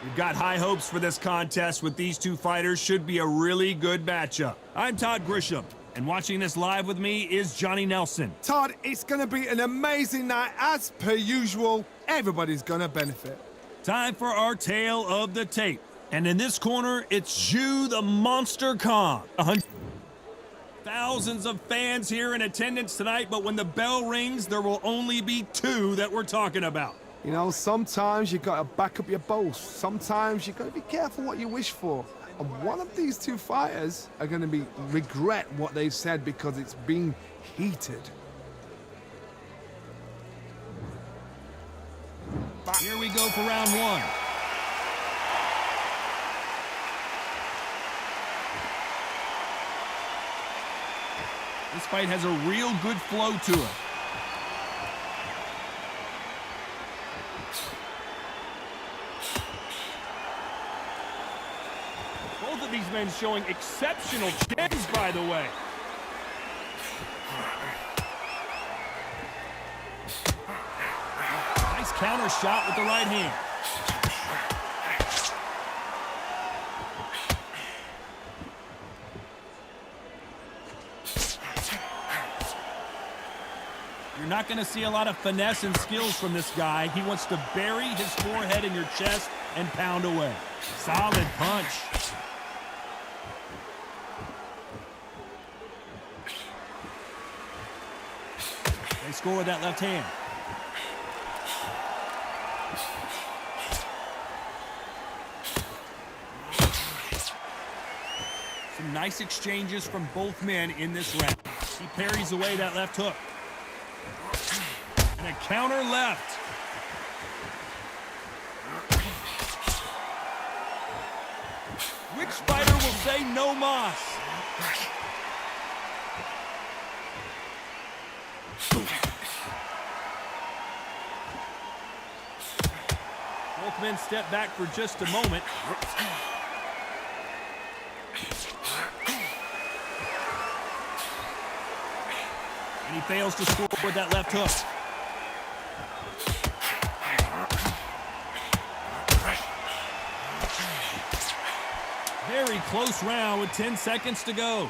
We've got high hopes for this contest with these two fighters. Should be a really good matchup. I'm Todd Grisham, and watching this live with me is Johnny Nelson. Todd, it's going to be an amazing night. As per usual, everybody's going to benefit. Time for our tale of the tape. And in this corner, it's Zhu the Monster Khan. Thousands of fans here in attendance tonight, but when the bell rings, there will only be two that we're talking about. You know, sometimes you got to back up your boast. Sometimes you got to be careful what you wish for. And one of these two fighters are going to regret what they've said because it's been heated. Here we go for round one. This fight has a real good flow to it. Both of these men showing exceptional chins, by the way. Nice counter shot with the right hand. You're not going to see a lot of finesse and skills from this guy. He wants to bury his forehead in your chest and pound away. Solid punch. They score with that left hand. Some nice exchanges from both men in this round. He parries away that left hook. And a counter left. Which fighter will say no mas? Both men step back for just a moment. And he fails to score with that left hook. Very close round with 10 seconds to go.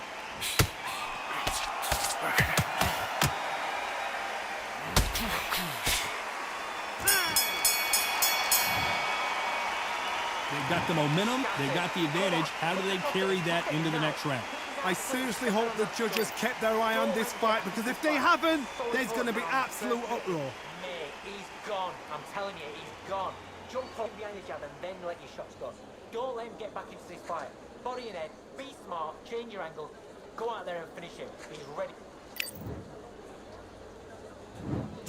They've got the momentum, they've got the advantage. How do they carry that into the next round? I seriously hope the judges kept their eye on this fight, because if they haven't, there's going to be absolute uproar. Mate, he's gone. I'm telling you, he's gone. Jump up behind the jab and then let your shots go. Don't let him get back into this fight. Body and head, be smart, change your angle, go out there and finish him. He's ready.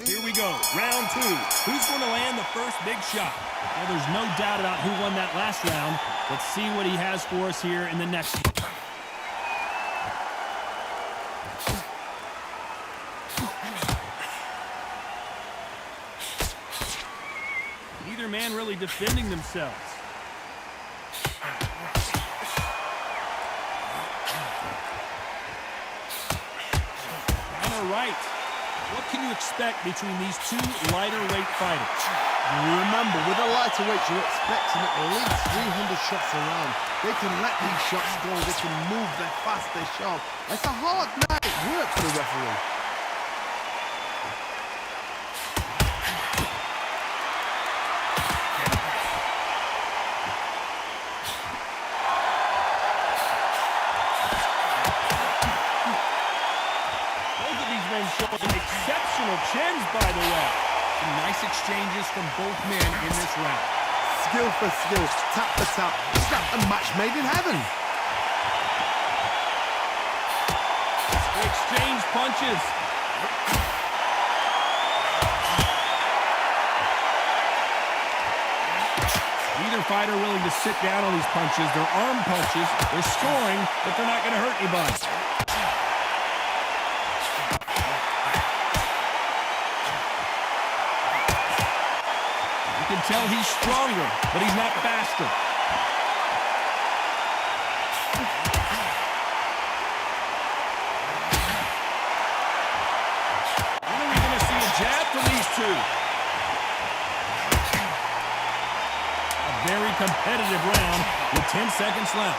Here we go, round two. Who's going to land the first big shot? Well, there's no doubt about who won that last round. Let's see what he has for us here in the next one. Neither man really defending themselves. Counter right. What can you expect between these two lighter weight fighters? Remember, with the lighter weights, you're expecting at least 300 shots around. They can let these shots go. They can move. They're fast. They're sharp. It's a hard night work for the referee. Showing exceptional chins, by the way. Some nice exchanges from both men in this round. Skill for skill, tap for tap. It's like a match made in heaven. They exchange punches. Neither fighter willing to sit down on these punches. They're arm punches. They're scoring, but they're not going to hurt anybody. You can tell he's stronger, but he's not faster. When are we going to see a jab from these two? A very competitive round with 10 seconds left.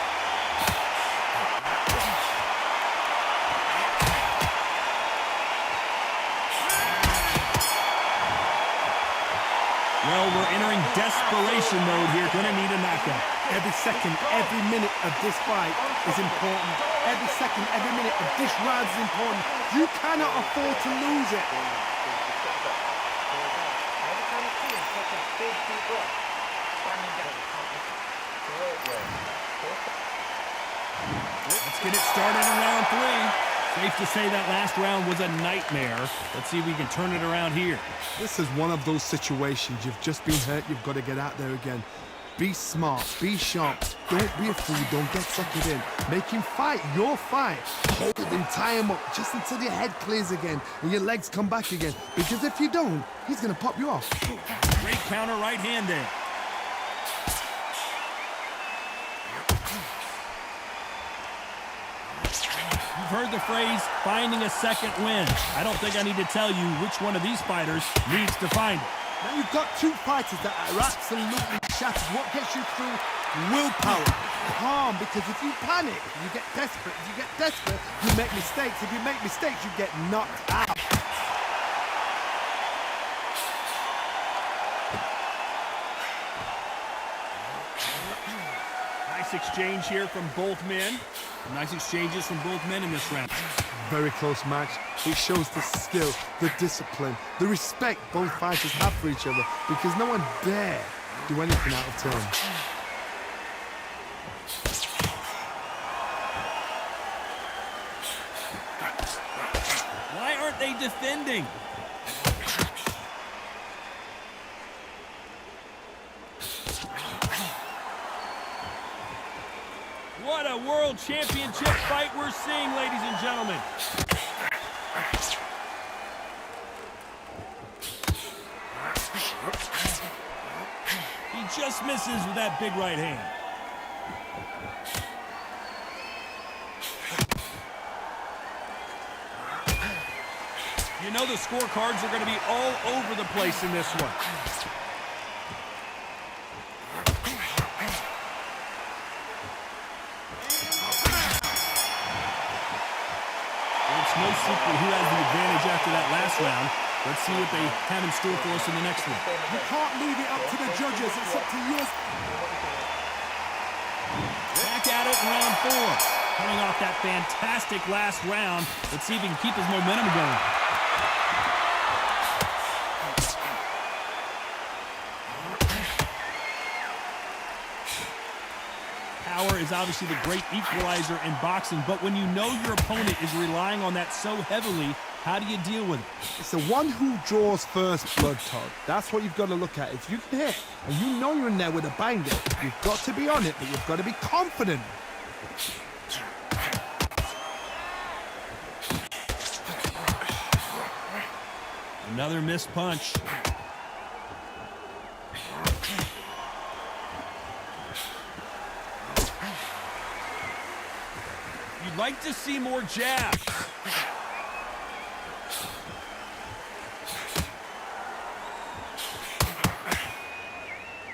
Well, we're entering desperation mode here. Gonna need a knockout. Every second, every minute of this fight is important. Every second, every minute of this round is important. You cannot afford to lose it. Every time you see him take a big deep breath, banging down. Great work. Let's get it started in round 3. Safe to say that last round was a nightmare. Let's see if we can turn it around here. This is one of those situations. You've just been hurt. You've got to get out there again. Be smart. Be sharp. Don't be a fool. Don't get suckered in. Make him fight your fight. Hold him, tie him up just until your head clears again and your legs come back again. Because if you don't, he's going to pop you off. Great counter right hand there. You've heard the phrase, finding a second win. I don't think I need to tell you which one of these fighters needs to find it. Now you've got two fighters that are absolutely shattered. What gets you through? Willpower. Calm, because if you panic, you get desperate. If you get desperate, you make mistakes. If you make mistakes, you get knocked out. Nice exchange here from both men. Nice exchanges from both men in this round. Very close match. It shows the skill, the discipline, the respect both fighters have for each other, because no one dare do anything out of turn. Why aren't they defending? What a world championship fight we're seeing, ladies and gentlemen. He just misses with that big right hand. You know the scorecards are going to be all over the place in this one. No secret who has the advantage after that last round. Let's see what they have in store for us in the next one. You can't leave it up to the judges. It's up to you. Back at it in round 4. Coming off that fantastic last round. Let's see if he can keep his momentum going. Power is obviously the great equalizer in boxing, but when you know your opponent is relying on that so heavily, how do you deal with it? It's the one who draws first blood, Todd. That's what you've got to look at. If you can hit and you know you're in there with a banger, you've got to be on it, but you've got to be confident. Another missed punch. You'd like to see more jabs.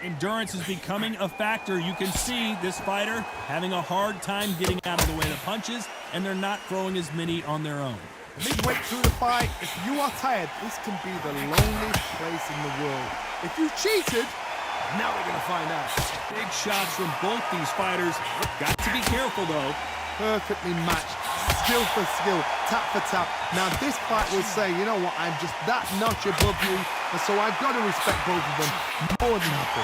Endurance is becoming a factor. You can see this fighter having a hard time getting out of the way of the punches, and they're not throwing as many on their own. Midway through the fight, if you are tired, this can be the loneliest place in the world. If you cheated, now we're going to find out. Big shots from both these fighters. Got to be careful, though. Perfectly matched, skill for skill, tap for tap. Now this fight will say, you know what, I'm just that notch above you, and so I've got to respect both of them more than happy.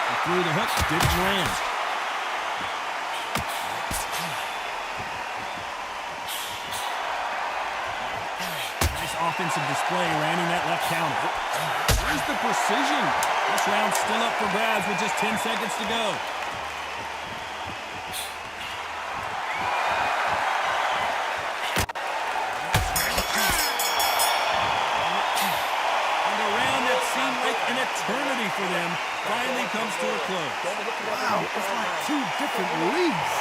He threw the hook, didn't land. Offensive display, landing that left counter. Where's the precision? This round's still up for grabs with just 10 seconds to go. And a round that seemed like an eternity for them finally comes to a close. Wow, it's like two different leagues.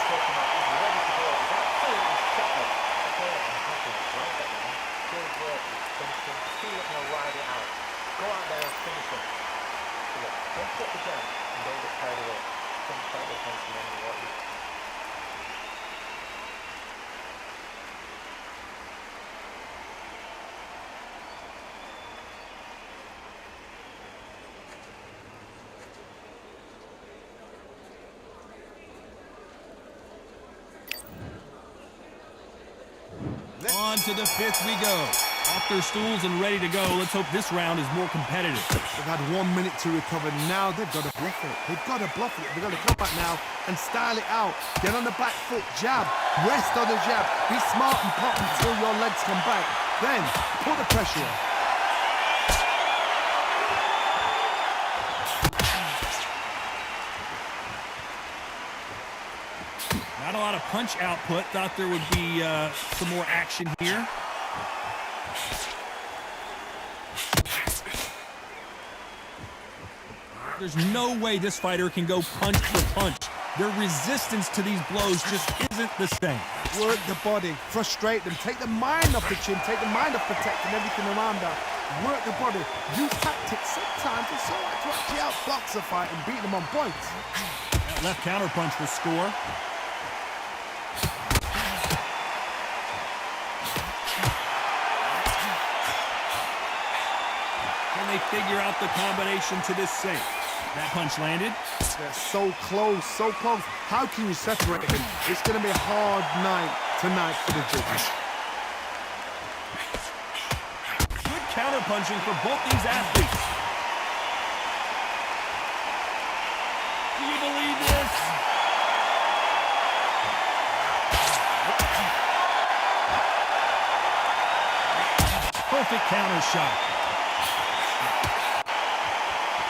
On to the fifth we go. Off their stools and ready to go. Let's hope this round is more competitive. They've had 1 minute to recover. Now they've got to bluff it. They've got to bluff it. They've got to come back now and style it out. Get on the back foot, jab. Rest on the jab. Be smart and pop until your legs come back. Then put the pressure on. Not a lot of punch output. Thought there would be some more action here. There's no way this fighter can go punch for punch. Their resistance to these blows just isn't the same. Work the body, frustrate them, take the mind off the chin, take the mind off protecting everything around that. Work the body, use tactics. Sometimes it's all right to actually outbox a fight and beat them on points. That left counter punch will score. Can they figure out the combination to this safe? That punch landed. They're so close, so close. How can you separate them? It's going to be a hard night tonight for the judges. Good counter punching for both these athletes. Do you believe this? Perfect counter shot.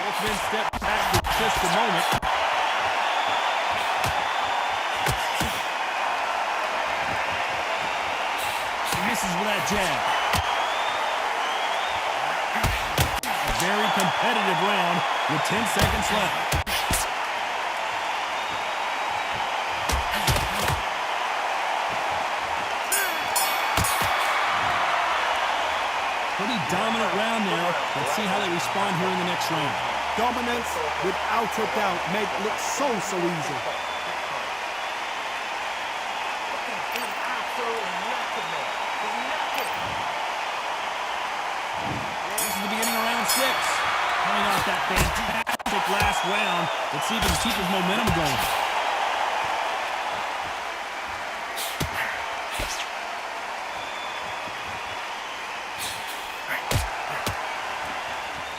Both men step back for just a moment. He misses with that jab. A very competitive round with 10 seconds left. Pretty dominant round now. Let's see how they respond here in the next round. Dominance, without a doubt, made it look so easy. This is the beginning of round 6. Coming off that fantastic last round. Let's see if he can keep his momentum going.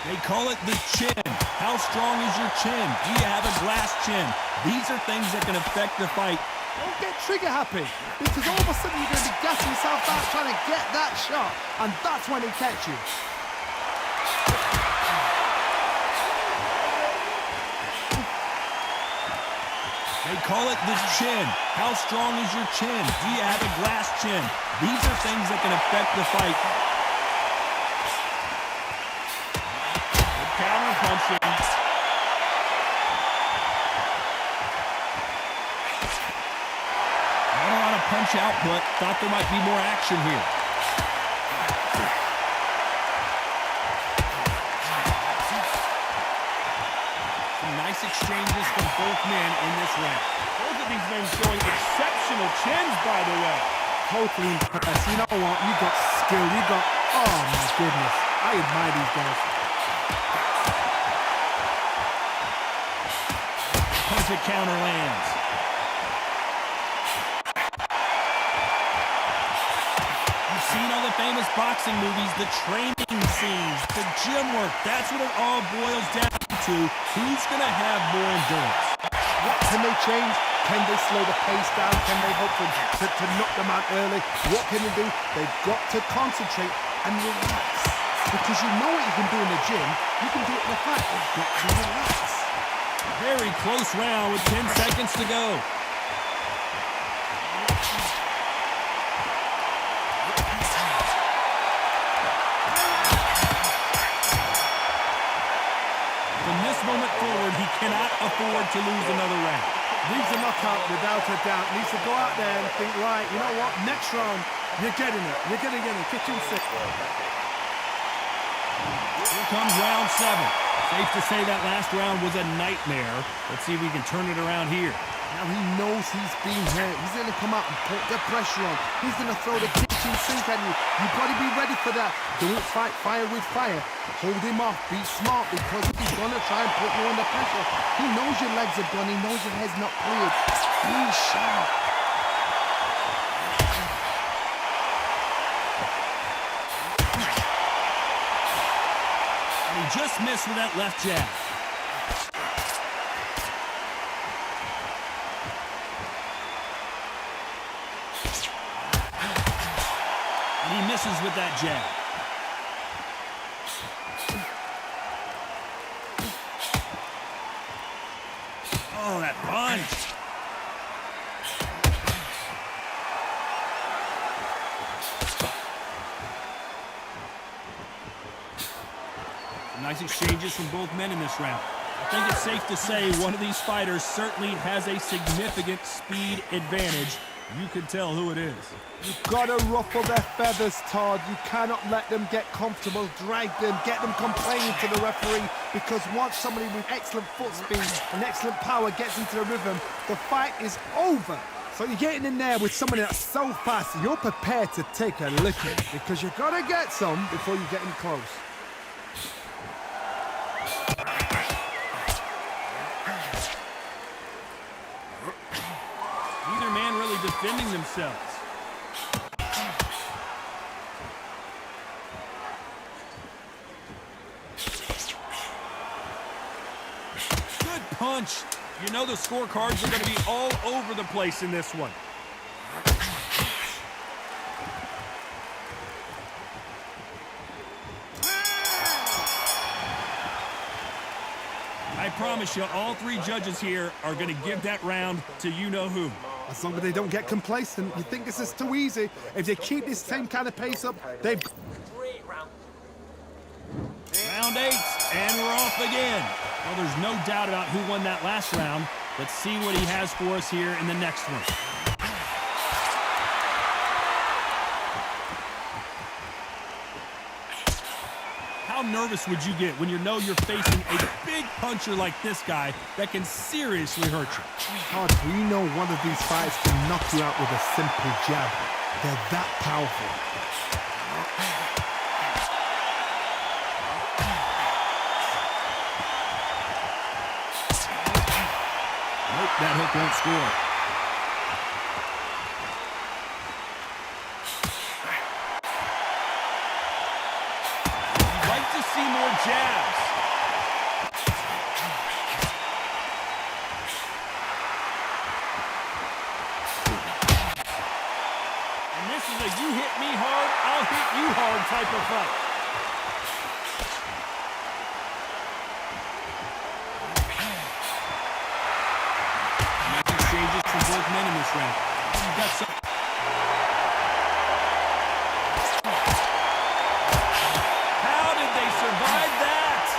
They call it the chin. How strong is your chin? Do you have a glass chin? These are things that can affect the fight. Don't get trigger happy, because all of a sudden you're going to be gassing yourself out trying to get that shot, and that's when it catch you. They call it the chin. How strong is your chin? Do you have a glass chin? These are things that can affect the fight. Counter punching. Not a lot of punch output. Thought there might be more action here. Some nice exchanges from both men in this round. Both of these men showing exceptional chins, by the way. Totally impressed. You know what? You got skill. You got... Oh, my goodness. I admire these guys. Perfect counter lands. You've seen all the famous boxing movies, the training scenes, the gym work. That's what it all boils down to. Who's going to have more endurance? What can they change? Can they slow the pace down? Can they hope to knock them out early? What can they do? They've got to concentrate and relax. Because you know what you can do in the gym. You can do it in the fight. You've got to relax. Very close round with 10 seconds to go. From this moment forward, he cannot afford to lose another round. Needs a knockout without a doubt. Needs to go out there and think, right, you know what? Next round, you're getting it. You're going to get it. Kitchen six. Here comes round 7. Safe to say that last round was a nightmare. Let's see if we can turn it around here. Now he knows he's being hurt. He's going to come out and put the pressure on. He's going to throw the kitchen sink at you. You've got to be ready for that. Don't fight fire with fire. Hold him off. Be smart, because he's going to try and put you under pressure. He knows your legs are gone. He knows your head's not cleared. Be sharp. just missed with that left jab. And he misses with that jab. Oh, that punch. Nice exchanges from both men in this round. I think it's safe to say one of these fighters certainly has a significant speed advantage. You can tell who it is. You've got to ruffle their feathers, Todd. You cannot let them get comfortable, drag them, get them complaining to the referee, because once somebody with excellent foot speed and excellent power gets into the rhythm, the fight is over. So you're getting in there with somebody that's so fast, you're prepared to take a licking, because you've got to get some before you get in close. Neither man really defending themselves. Good punch. You know the scorecards are going to be all over the place in this one. I promise you, all three judges here are going to give that round to you-know-who. As long as they don't get complacent, you think this is too easy. If they keep this same kind of pace up, they've... Great round. Round 8, and we're off again. Well, there's no doubt about who won that last round. Let's see what he has for us here in the next one. How nervous would you get when you know you're facing a big puncher like this guy that can seriously hurt you? Todd, we know one of these fighters can knock you out with a simple jab. They're that powerful. Nope, that hook won't score. You'd like to see more jabs. And this is a you hit me hard, I'll hit you hard type of fight. Exchanges from both men in this round. You've got some... How did they survive that?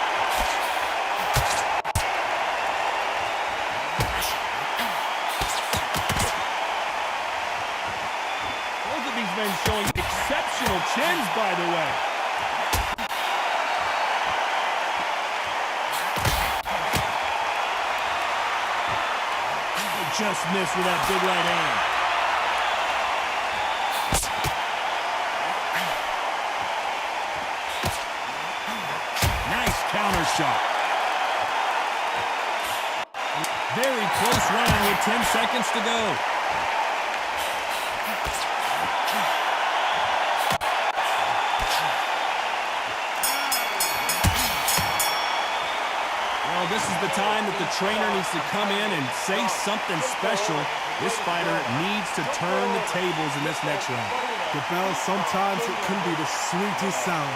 Both of these men showing exceptional chins, by the way. Just missed with that big right hand. Nice counter shot. Very close round with 10 seconds to go. Well, this is the time that the trainer needs to come in and say something special. This fighter needs to turn the tables in this next round. The bell, sometimes it can be the sweetest sound.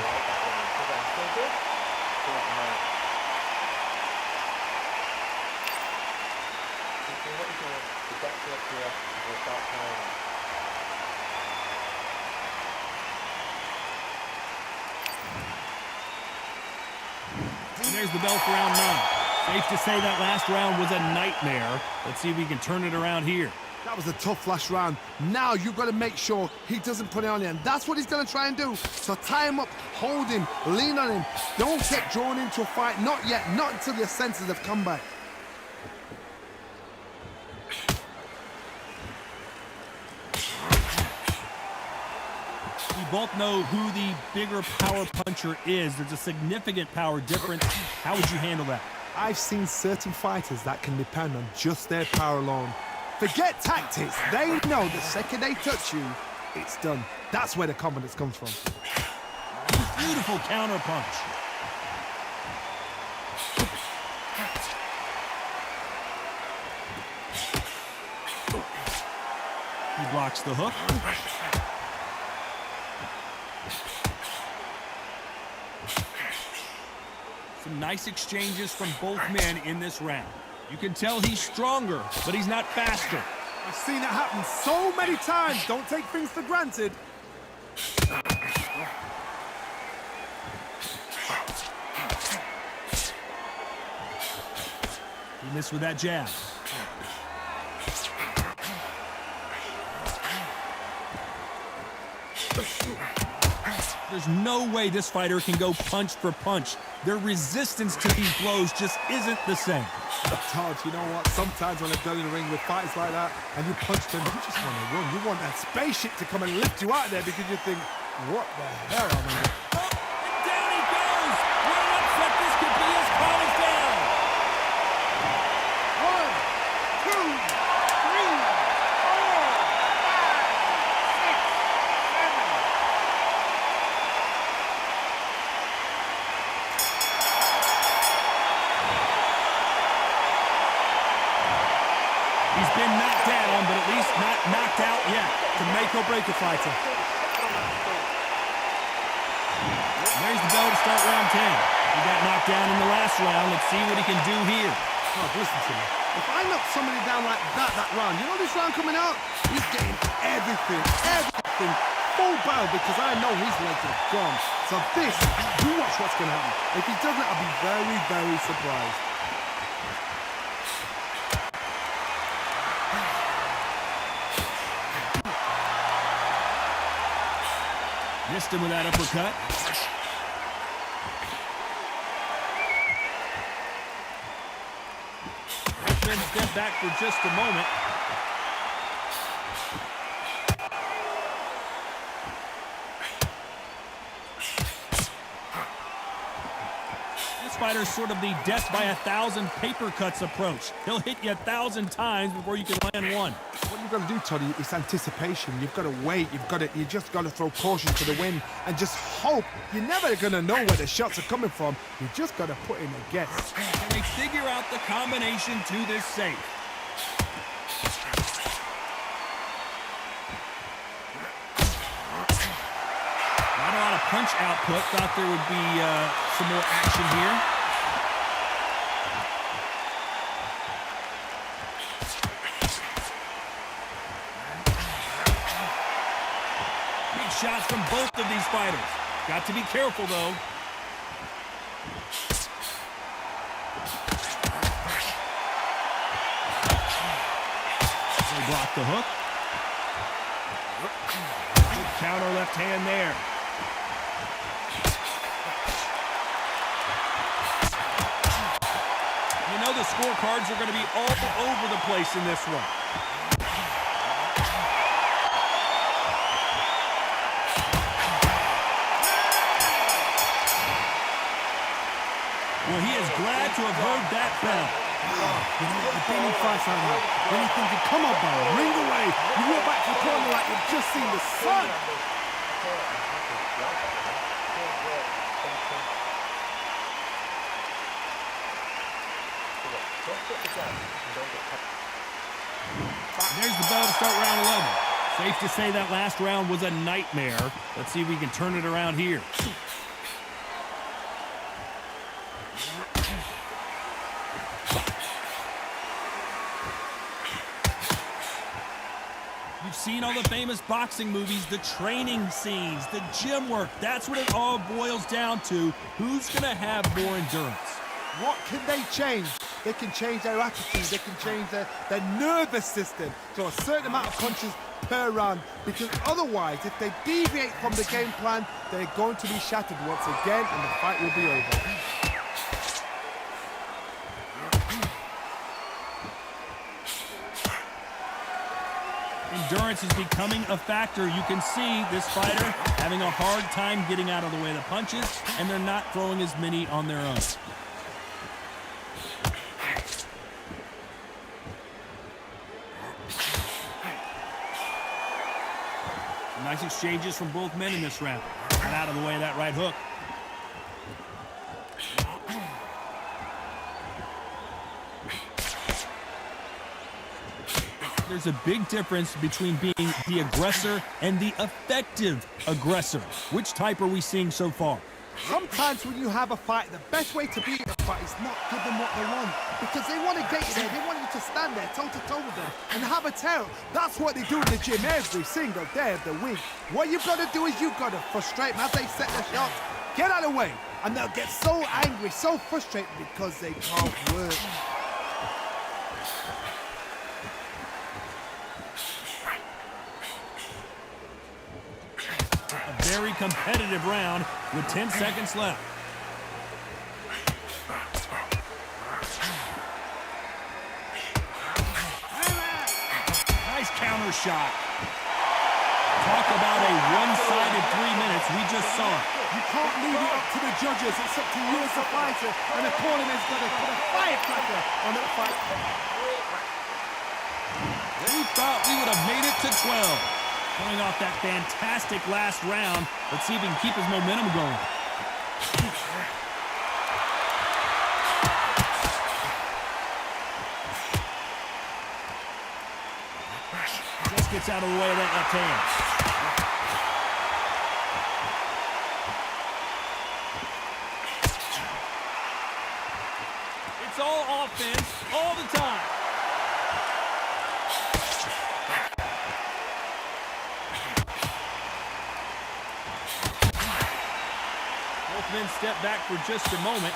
And there's the bell for round 9. Safe to say that last round was a nightmare. Let's see if we can turn it around here. That was a tough last round. Now you've got to make sure he doesn't put it on you, and that's what he's going to try and do. So tie him up, hold him, lean on him. Don't get drawn into a fight. Not yet. Not until your senses have come back. We both know who the bigger power puncher is. There's a significant power difference. How would you handle that? I've seen certain fighters that can depend on just their power alone. Forget tactics. They know the second they touch you, it's done. That's where the confidence comes from. Beautiful counter punch. He blocks the hook. Some nice exchanges from both men in this round. You can tell he's stronger, but he's not faster. I've seen it happen so many times. Don't take things for granted. He missed with that jab. There's no way this fighter can go punch for punch. Their resistance to these blows just isn't the same. Todd, you know what? Sometimes when I've done in the ring with fights like that, and you punch them, you just want to run. You want that spaceship to come and lift you out of there because you think, what the hell am I? Oh, and down he goes! What an upset this could be as Paul is down! 1, 2, 3, 4, 5, 6, 7. He's been knocked down, but at least not knocked out yet. To make or break a fighter. There's the bell to start round 10. He got knocked down in the last round. Let's see what he can do here. Oh, listen to me. If I knock somebody down like that round, you know this round coming out? He's getting everything, full barrel because I know his legs are gone. So this, you watch what's going to happen. If he doesn't, I'll be very, very surprised. Missed him with that uppercut. Then step back for just a moment. This fighter's sort of the death by 1,000 paper cuts approach. He'll hit you 1,000 times before you can land one. What you've got to do, Toddy, is anticipation. You've got to wait. You just got to throw caution to the wind and just hope. You're never going to know where the shots are coming from. You just got to put in a guess. Can they figure out the combination to this safe? Not a lot of punch output. Thought there would be some more action here. Big shots from both of these fighters. Got to be careful, though. They block the hook. Good counter left hand there. You know the scorecards are going to be all over the place in this one. Well, he is glad to have heard that bell. You know, the big fights like that, when you're thinking, come on, Barrow, ring away. You walk back to the corner like you've just seen the sun. There's the bell to start round 11. Safe to say that last round was a nightmare. Let's see if we can turn it around here. You've seen all the famous boxing movies, the training scenes, the gym work. That's what it all boils down to. Who's going to have more endurance? What can they change? They can change their attitude. They can change their nervous system to a certain amount of punches per round. Because otherwise, if they deviate from the game plan, they're going to be shattered once again and the fight will be over. Endurance is becoming a factor. You can see this fighter having a hard time getting out of the way of the punches, and they're not throwing as many on their own. Nice exchanges from both men in this round. Got out of the way of that right hook. They're There's a big difference between being the aggressor and the effective aggressor. Which type are we seeing so far? Sometimes when you have a fight, the best way to beat a fight is not give them what they want. Because they want to get you there, they want you to stand there toe-to-toe with them and have a tail. That's what they do in the gym every single day of the week. What you've got to do is you've got to frustrate them as they set their shots. Get out of the way. And they'll get so angry, so frustrated because they can't work. A very competitive round with 10 seconds left. Nice counter shot. Talk about a one-sided 3 minutes. We just saw it. You can't leave it up to the judges. It's up to you as a fighter. And the opponent has got to put a firecracker on that fight. We thought we would have made it to 12. Coming off that fantastic last round, let's see if he can keep his momentum going. Just gets out of the way of that left hand. It's all offense all the time. Both men step back for just a moment.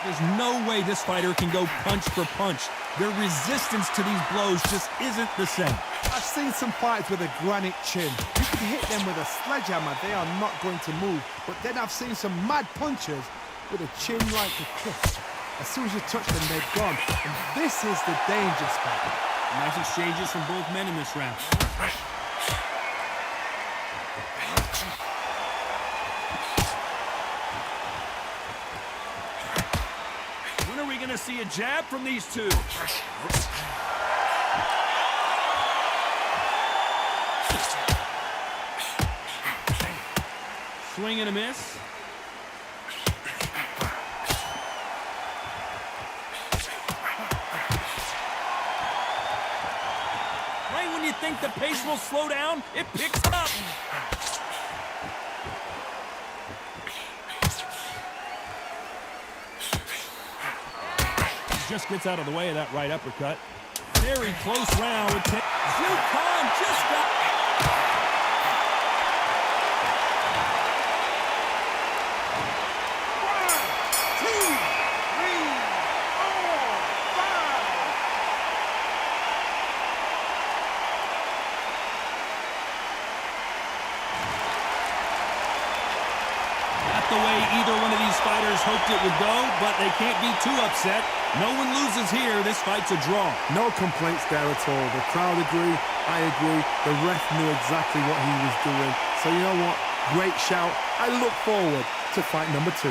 There's no way this fighter can go punch for punch. Their resistance to these blows just isn't the same. I've seen some fights with a granite chin. You can hit them with a sledgehammer, they are not going to move. But then I've seen some mad punchers with a chin like a cliff. As soon as you touch them, they're gone. And this is the danger spot. Nice exchanges from both men in this round. When are we going to see a jab from these two? Swing and a miss. Right when you think the pace will slow down, it picks up. Just gets out of the way of that right uppercut. Very close round. Zukon just got... the way either one of these fighters hoped it would go, but they can't be too upset. No one loses here. This fight's a draw. No complaints there at all. The crowd agree, I agree. The ref knew exactly what he was doing. So you know what? Great shout. I look forward to fight number 2.